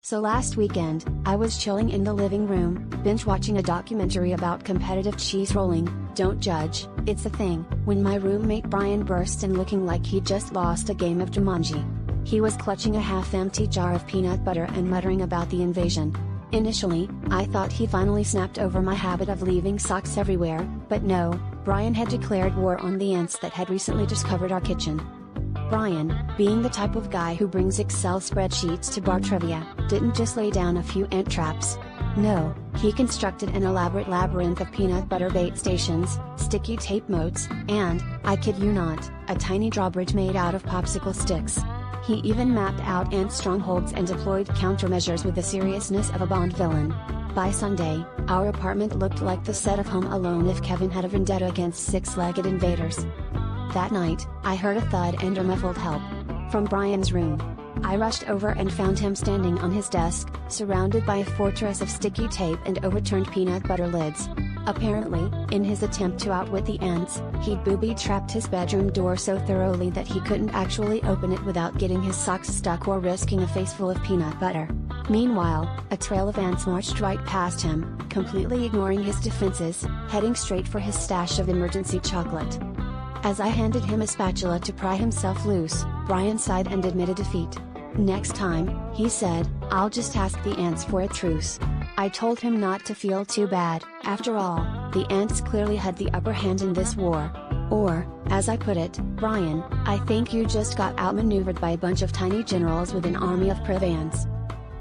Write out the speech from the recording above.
So last weekend, I was chilling in the living room, binge watching a documentary about competitive cheese rolling. Don't judge, it's a thing, when my roommate Brian burst in looking like he just lost a game of Jumanji. He was clutching a half-empty jar of peanut butter and muttering about the invasion. Initially, I thought he finally snapped over my habit of leaving socks everywhere, but no, Brian had declared war on the ants that had recently discovered our kitchen. Brian, being the type of guy who brings Excel spreadsheets to bar trivia, didn't just lay down a few ant traps. No, he constructed an elaborate labyrinth of peanut butter bait stations, sticky tape moats, and, I kid you not, a tiny drawbridge made out of popsicle sticks. He even mapped out ant strongholds and deployed countermeasures with the seriousness of a Bond villain. By Sunday, our apartment looked like the set of Home Alone if Kevin had a vendetta against six-legged invaders. That night, I heard a thud and a muffled help from Brian's room. I rushed over and found him standing on his desk, surrounded by a fortress of sticky tape and overturned peanut butter lids. Apparently, in his attempt to outwit the ants, he'd booby-trapped his bedroom door so thoroughly that he couldn't actually open it without getting his socks stuck or risking a face full of peanut butter. Meanwhile, a trail of ants marched right past him, completely ignoring his defenses, heading straight for his stash of emergency chocolate. As I handed him a spatula to pry himself loose, Brian sighed and admitted defeat. Next time, he said, I'll just ask the ants for a truce. I told him not to feel too bad. After all, the ants clearly had the upper hand in this war. Or, as I put it, Brian, I think you just got outmaneuvered by a bunch of tiny generals with an army of priv ants.